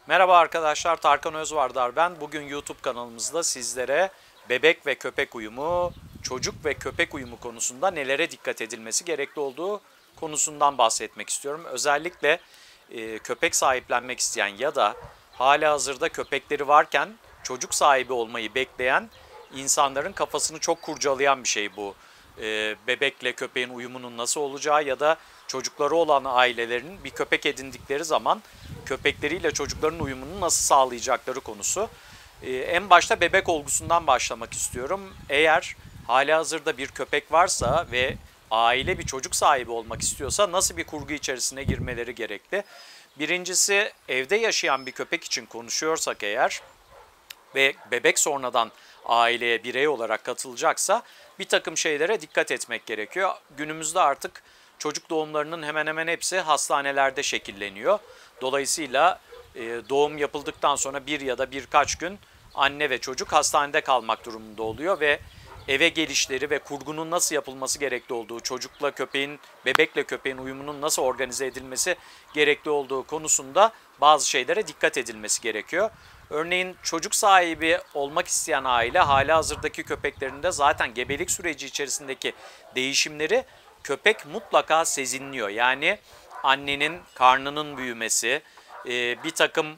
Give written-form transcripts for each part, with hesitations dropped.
Merhaba arkadaşlar, Tarkan Özvardar ben. Bugün YouTube kanalımızda sizlere bebek ve köpek uyumu, çocuk ve köpek uyumu konusunda nelere dikkat edilmesi gerekli olduğu konusundan bahsetmek istiyorum. Özellikle köpek sahiplenmek isteyen ya da halihazırda köpekleri varken çocuk sahibi olmayı bekleyen insanların kafasını çok kurcalayan bir şey bu. Bebekle köpeğin uyumunun nasıl olacağı ya da çocukları olan ailelerin bir köpek edindikleri zaman köpekleriyle çocukların uyumunu nasıl sağlayacakları konusu. En başta bebek olgusundan başlamak istiyorum. Eğer halihazırda bir köpek varsa ve aile bir çocuk sahibi olmak istiyorsa nasıl bir kurgu içerisine girmeleri gerekli? Birincisi, evde yaşayan bir köpek için konuşuyorsak eğer ve bebek sonradan aileye birey olarak katılacaksa bir takım şeylere dikkat etmek gerekiyor. Günümüzde artık çocuk doğumlarının hemen hemen hepsi hastanelerde şekilleniyor. Dolayısıyla doğum yapıldıktan sonra bir ya da birkaç gün anne ve çocuk hastanede kalmak durumunda oluyor ve eve gelişleri ve kurgunun nasıl yapılması gerekli olduğu, çocukla köpeğin, bebekle köpeğin uyumunun nasıl organize edilmesi gerekli olduğu konusunda bazı şeylere dikkat edilmesi gerekiyor. Örneğin çocuk sahibi olmak isteyen aile halihazırdaki köpeklerinde zaten gebelik süreci içerisindeki değişimleri köpek mutlaka sezinliyor. Yani annenin karnının büyümesi, bir takım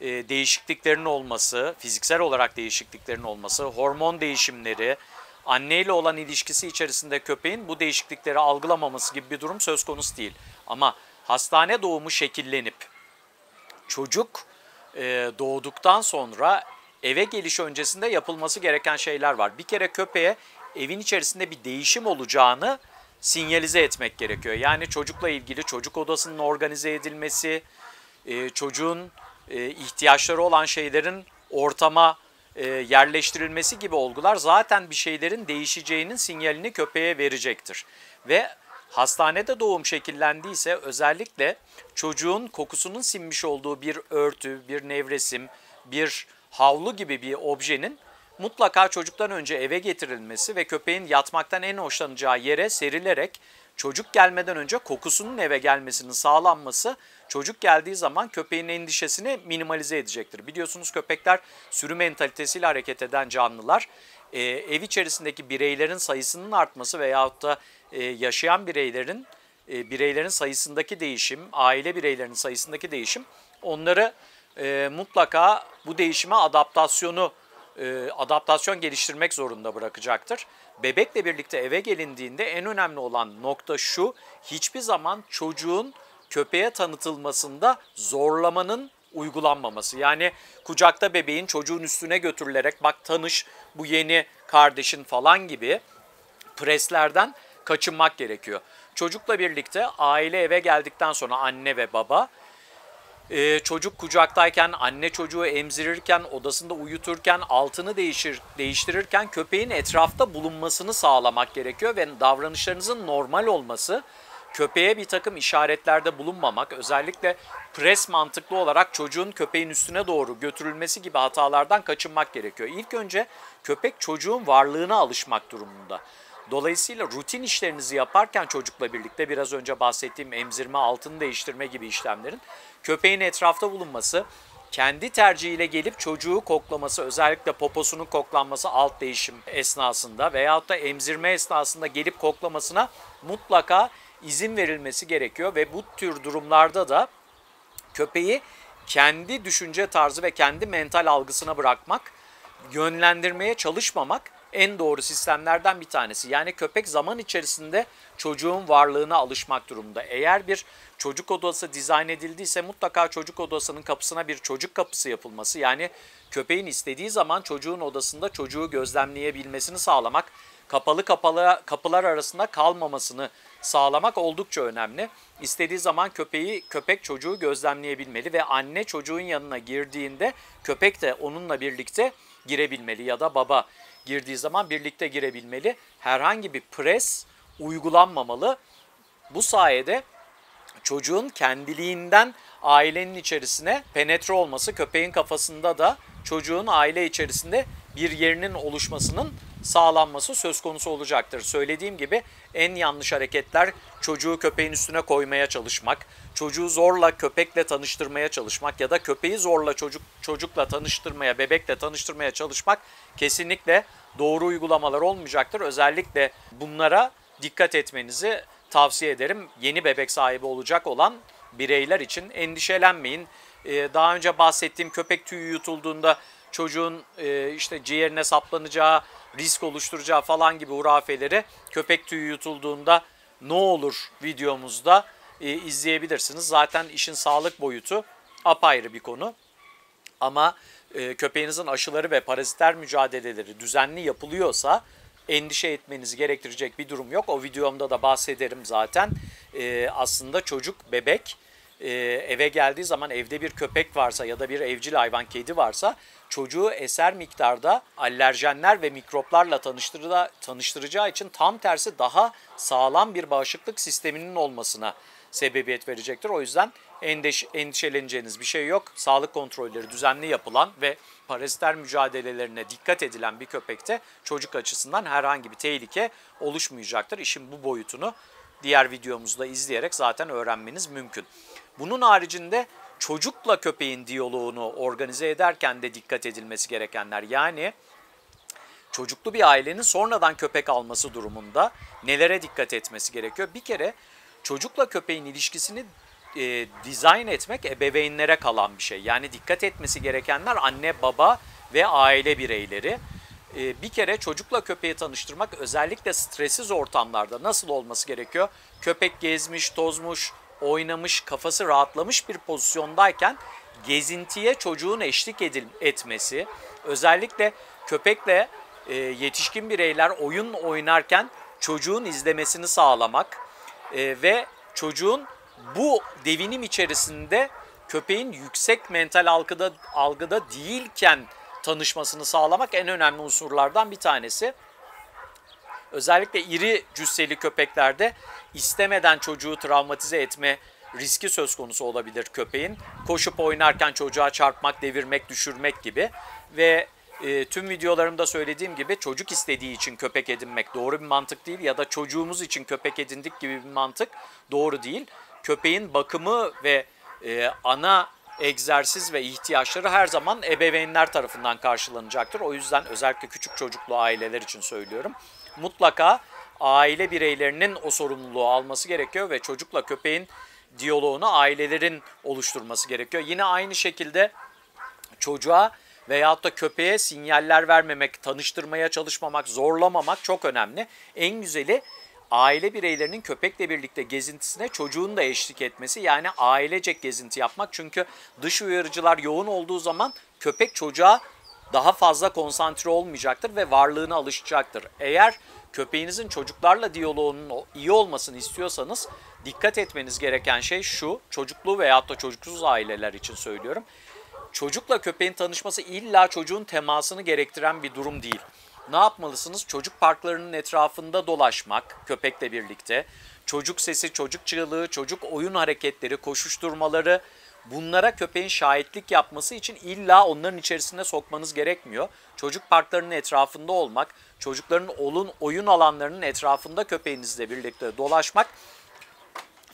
değişikliklerin olması, fiziksel olarak değişikliklerin olması, hormon değişimleri, anneyle olan ilişkisi içerisinde köpeğin bu değişiklikleri algılamaması gibi bir durum söz konusu değil. Ama hastane doğumu şekillenip çocuk doğduktan sonra eve geliş öncesinde yapılması gereken şeyler var. Bir kere köpeğe evin içerisinde bir değişim olacağını sinyalize etmek gerekiyor. Yani çocukla ilgili çocuk odasının organize edilmesi, çocuğun ihtiyaçları olan şeylerin ortama yerleştirilmesi gibi olgular zaten bir şeylerin değişeceğinin sinyalini köpeğe verecektir. Ve hastanede doğum şekillendiyse özellikle çocuğun kokusunun sinmiş olduğu bir örtü, bir nevresim, bir havlu gibi bir objenin mutlaka çocuktan önce eve getirilmesi ve köpeğin yatmaktan en hoşlanacağı yere serilerek çocuk gelmeden önce kokusunun eve gelmesinin sağlanması çocuk geldiği zaman köpeğin endişesini minimalize edecektir. Biliyorsunuz köpekler sürü mentalitesiyle hareket eden canlılar. Ev içerisindeki bireylerin sayısının artması veyahut da yaşayan bireylerin sayısındaki değişim, aile bireylerinin sayısındaki değişim onları mutlaka bu değişime adaptasyon geliştirmek zorunda bırakacaktır. Bebekle birlikte eve gelindiğinde en önemli olan nokta şu: hiçbir zaman çocuğun köpeğe tanıtılmasında zorlamanın uygulanmaması. Yani kucakta bebeğin çocuğun üstüne götürülerek bak tanış bu yeni kardeşin falan gibi preslerden kaçınmak gerekiyor. Çocukla birlikte aile eve geldikten sonra anne ve baba çocuk kucaktayken, anne çocuğu emzirirken, odasında uyuturken, altını değiştirirken köpeğin etrafta bulunmasını sağlamak gerekiyor ve davranışlarınızın normal olması, köpeğe bir takım işaretlerde bulunmamak, özellikle pres mantıklı olarak çocuğun köpeğin üstüne doğru götürülmesi gibi hatalardan kaçınmak gerekiyor. İlk önce köpek çocuğun varlığına alışmak durumunda. Dolayısıyla rutin işlerinizi yaparken çocukla birlikte biraz önce bahsettiğim emzirme, altını değiştirme gibi işlemlerin köpeğin etrafta bulunması, kendi tercihiyle gelip çocuğu koklaması, özellikle poposunun koklanması alt değişim esnasında veyahut da emzirme esnasında gelip koklamasına mutlaka izin verilmesi gerekiyor ve bu tür durumlarda da köpeği kendi düşünce tarzı ve kendi mental algısına bırakmak, yönlendirmeye çalışmamak en doğru sistemlerden bir tanesi. Yani köpek zaman içerisinde çocuğun varlığına alışmak durumunda. Eğer bir çocuk odası dizayn edildiyse mutlaka çocuk odasının kapısına bir çocuk kapısı yapılması, yani köpeğin istediği zaman çocuğun odasında çocuğu gözlemleyebilmesini sağlamak, kapalı kapılar arasında kalmamasını sağlamak oldukça önemli. İstediği zaman köpek çocuğu gözlemleyebilmeli ve anne çocuğun yanına girdiğinde köpek de onunla birlikte girebilmeli ya da baba girdiği zaman birlikte girebilmeli. Herhangi bir pres uygulanmamalı. Bu sayede çocuğun kendiliğinden ailenin içerisine penetre olması, köpeğin kafasında da çocuğun aile içerisinde bir yerinin oluşmasının sağlanması söz konusu olacaktır. Söylediğim gibi en yanlış hareketler çocuğu köpeğin üstüne koymaya çalışmak, çocuğu zorla köpekle tanıştırmaya çalışmak ya da köpeği zorla çocukla tanıştırmaya, bebekle tanıştırmaya çalışmak kesinlikle doğru uygulamalar olmayacaktır. Özellikle bunlara dikkat etmenizi tavsiye ederim. Yeni bebek sahibi olacak olan bireyler için endişelenmeyin. Daha önce bahsettiğim köpek tüyü yutulduğunda çocuğun işte ciğerine saplanacağı, risk oluşturacağı falan gibi hurafeleri köpek tüyü yutulduğunda ne olur videomuzda izleyebilirsiniz. Zaten işin sağlık boyutu apayrı bir konu. Ama köpeğinizin aşıları ve parazitler mücadeleleri düzenli yapılıyorsa endişe etmenizi gerektirecek bir durum yok. O videomda da bahsederim zaten. Aslında çocuk, bebek eve geldiği zaman evde bir köpek varsa ya da bir evcil hayvan, kedi varsa çocuğu eser miktarda alerjenler ve mikroplarla tanıştıracağı için tam tersi daha sağlam bir bağışıklık sisteminin olmasına sebebiyet verecektir. O yüzden endişeleneceğiniz bir şey yok. Sağlık kontrolleri düzenli yapılan ve parazitler mücadelelerine dikkat edilen bir köpekte çocuk açısından herhangi bir tehlike oluşmayacaktır. İşin bu boyutunu diğer videomuzda izleyerek zaten öğrenmeniz mümkün. Bunun haricinde çocukla köpeğin diyaloğunu organize ederken de dikkat edilmesi gerekenler, yani çocuklu bir ailenin sonradan köpek alması durumunda nelere dikkat etmesi gerekiyor? Bir kere çocukla köpeğin ilişkisini dizayn etmek ebeveynlere kalan bir şey. Yani dikkat etmesi gerekenler anne, baba ve aile bireyleri. Bir kere çocukla köpeği tanıştırmak özellikle stressiz ortamlarda nasıl olması gerekiyor? Köpek gezmiş, tozmuş, oynamış, kafası rahatlamış bir pozisyondayken gezintiye çocuğun eşlik etmesi, özellikle köpekle yetişkin bireyler oyun oynarken çocuğun izlemesini sağlamak ve çocuğun bu devinim içerisinde köpeğin yüksek mental algıda değilken tanışmasını sağlamak en önemli unsurlardan bir tanesi. Özellikle iri cüsseli köpeklerde istemeden çocuğu travmatize etme riski söz konusu olabilir köpeğin. Koşup oynarken çocuğa çarpmak, devirmek, düşürmek gibi ve tüm videolarımda söylediğim gibi çocuk istediği için köpek edinmek doğru bir mantık değil ya da çocuğumuz için köpek edindik gibi bir mantık doğru değil. Köpeğin bakımı ve ana egzersiz ve ihtiyaçları her zaman ebeveynler tarafından karşılanacaktır. O yüzden özellikle küçük çocuklu aileler için söylüyorum. Mutlaka aile bireylerinin o sorumluluğu alması gerekiyor ve çocukla köpeğin diyaloğunu ailelerin oluşturması gerekiyor. Yine aynı şekilde çocuğa veyahut da köpeğe sinyaller vermemek, tanıştırmaya çalışmamak, zorlamamak çok önemli. En güzeli aile bireylerinin köpekle birlikte gezintisine çocuğun da eşlik etmesi, yani ailecek gezinti yapmak. Çünkü dış uyarıcılar yoğun olduğu zaman köpek çocuğa daha fazla konsantre olmayacaktır ve varlığına alışacaktır. Eğer köpeğinizin çocuklarla diyaloğunun iyi olmasını istiyorsanız dikkat etmeniz gereken şey şu, çocuklu veyahut da çocuksuz aileler için söylüyorum. Çocukla köpeğin tanışması illa çocuğun temasını gerektiren bir durum değil. Ne yapmalısınız? Çocuk parklarının etrafında dolaşmak köpekle birlikte. Çocuk sesi, çocuk çığlığı, çocuk oyun hareketleri, koşuşturmaları, bunlara köpeğin şahitlik yapması için illa onların içerisine sokmanız gerekmiyor. Çocuk parklarının etrafında olmak, çocukların oyun alanlarının etrafında köpeğinizle birlikte dolaşmak,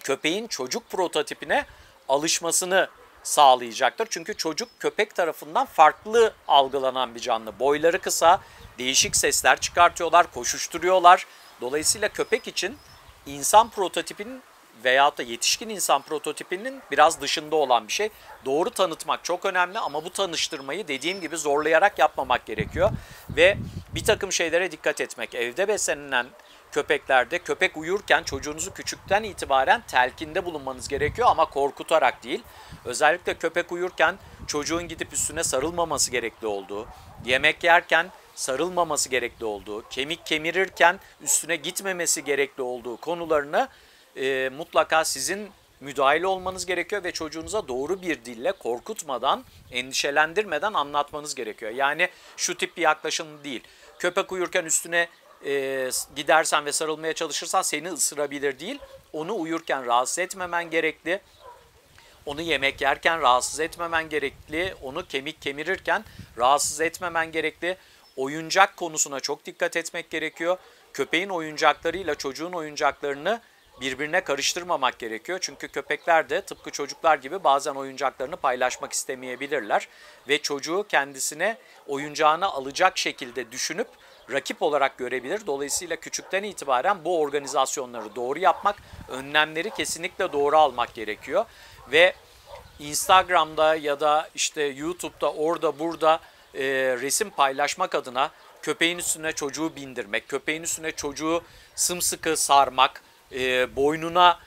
köpeğin çocuk prototipine alışmasını sağlayacaktır. Çünkü çocuk köpek tarafından farklı algılanan bir canlı. Boyları kısa, değişik sesler çıkartıyorlar, koşuşturuyorlar. Dolayısıyla köpek için insan prototipinin veyahut da yetişkin insan prototipinin biraz dışında olan bir şey. Doğru tanıtmak çok önemli ama bu tanıştırmayı dediğim gibi zorlayarak yapmamak gerekiyor. Ve bir takım şeylere dikkat etmek. Evde beslenilen köpeklerde köpek uyurken çocuğunuzu küçükten itibaren telkinde bulunmanız gerekiyor ama korkutarak değil. Özellikle köpek uyurken çocuğun gidip üstüne sarılmaması gerekli olduğu, yemek yerken sarılmaması gerekli olduğu, kemik kemirirken üstüne gitmemesi gerekli olduğu konularını mutlaka sizin müdahale olmanız gerekiyor ve çocuğunuza doğru bir dille korkutmadan, endişelendirmeden anlatmanız gerekiyor. Yani şu tip bir yaklaşım değil. Köpek uyurken üstüne gidersen ve sarılmaya çalışırsan seni ısırabilir değil. Onu uyurken rahatsız etmemen gerekli. Onu yemek yerken rahatsız etmemen gerekli. Onu kemik kemirirken rahatsız etmemen gerekli. oyuncak konusuna çok dikkat etmek gerekiyor. Köpeğin oyuncaklarıyla çocuğun oyuncaklarını birbirine karıştırmamak gerekiyor. Çünkü köpekler de tıpkı çocuklar gibi bazen oyuncaklarını paylaşmak istemeyebilirler. Ve çocuğu kendisine oyuncağını alacak şekilde düşünüp rakip olarak görebilir. Dolayısıyla küçükten itibaren bu organizasyonları doğru yapmak, önlemleri kesinlikle doğru almak gerekiyor. Ve Instagram'da ya da işte YouTube'da orada burada resim paylaşmak adına köpeğin üstüne çocuğu bindirmek, köpeğin üstüne çocuğu sımsıkı sarmak, boynuna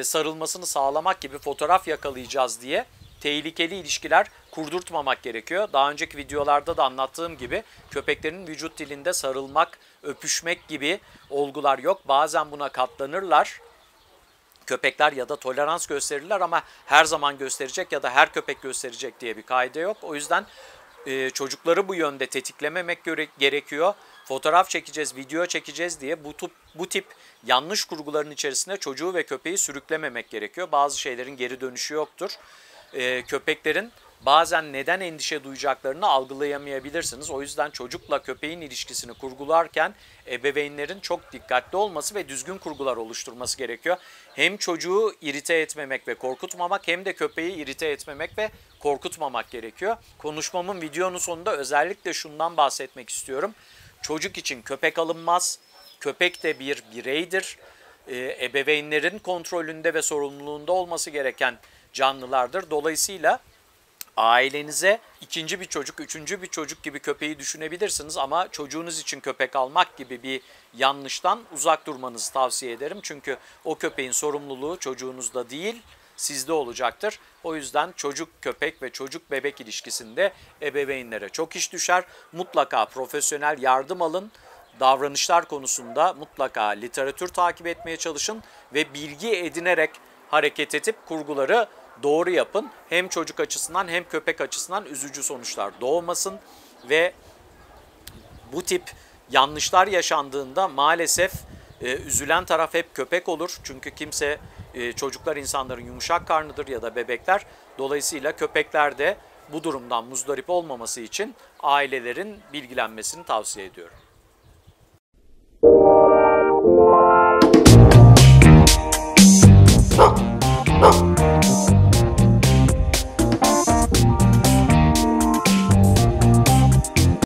sarılmasını sağlamak gibi fotoğraf yakalayacağız diye tehlikeli ilişkiler kurdurtmamak gerekiyor. Daha önceki videolarda da anlattığım gibi köpeklerin vücut dilinde sarılmak, öpüşmek gibi olgular yok. Bazen buna katlanırlar. Köpekler ya da tolerans gösterirler ama her zaman gösterecek ya da her köpek gösterecek diye bir kaide yok. O yüzden çocukları bu yönde tetiklememek gerekiyor. Fotoğraf çekeceğiz, video çekeceğiz diye bu tip yanlış kurguların içerisine çocuğu ve köpeği sürüklememek gerekiyor. Bazı şeylerin geri dönüşü yoktur. Köpeklerin bazen neden endişe duyacaklarını algılayamayabilirsiniz. O yüzden çocukla köpeğin ilişkisini kurgularken ebeveynlerin çok dikkatli olması ve düzgün kurgular oluşturması gerekiyor. Hem çocuğu irite etmemek ve korkutmamak hem de köpeği irite etmemek ve korkutmamak gerekiyor. Konuşmamın videonun sonunda özellikle şundan bahsetmek istiyorum. Çocuk için köpek alınmaz. Köpek de bir bireydir. Ebeveynlerin kontrolünde ve sorumluluğunda olması gereken canlılardır. Dolayısıyla ailenize ikinci bir çocuk, üçüncü bir çocuk gibi köpeği düşünebilirsiniz ama çocuğunuz için köpek almak gibi bir yanlıştan uzak durmanızı tavsiye ederim. Çünkü o köpeğin sorumluluğu çocuğunuzda değil, sizde olacaktır. O yüzden çocuk köpek ve çocuk bebek ilişkisinde ebeveynlere çok iş düşer. Mutlaka profesyonel yardım alın. Davranışlar konusunda mutlaka literatür takip etmeye çalışın ve bilgi edinerek hareket edip kurguları doğru yapın. Hem çocuk açısından hem köpek açısından üzücü sonuçlar doğmasın ve bu tip yanlışlar yaşandığında maalesef üzülen taraf hep köpek olur. Çünkü çocuklar insanların yumuşak karnıdır ya da bebekler. Dolayısıyla köpekler de bu durumdan muzdarip olmaması için ailelerin bilgilenmesini tavsiye ediyorum.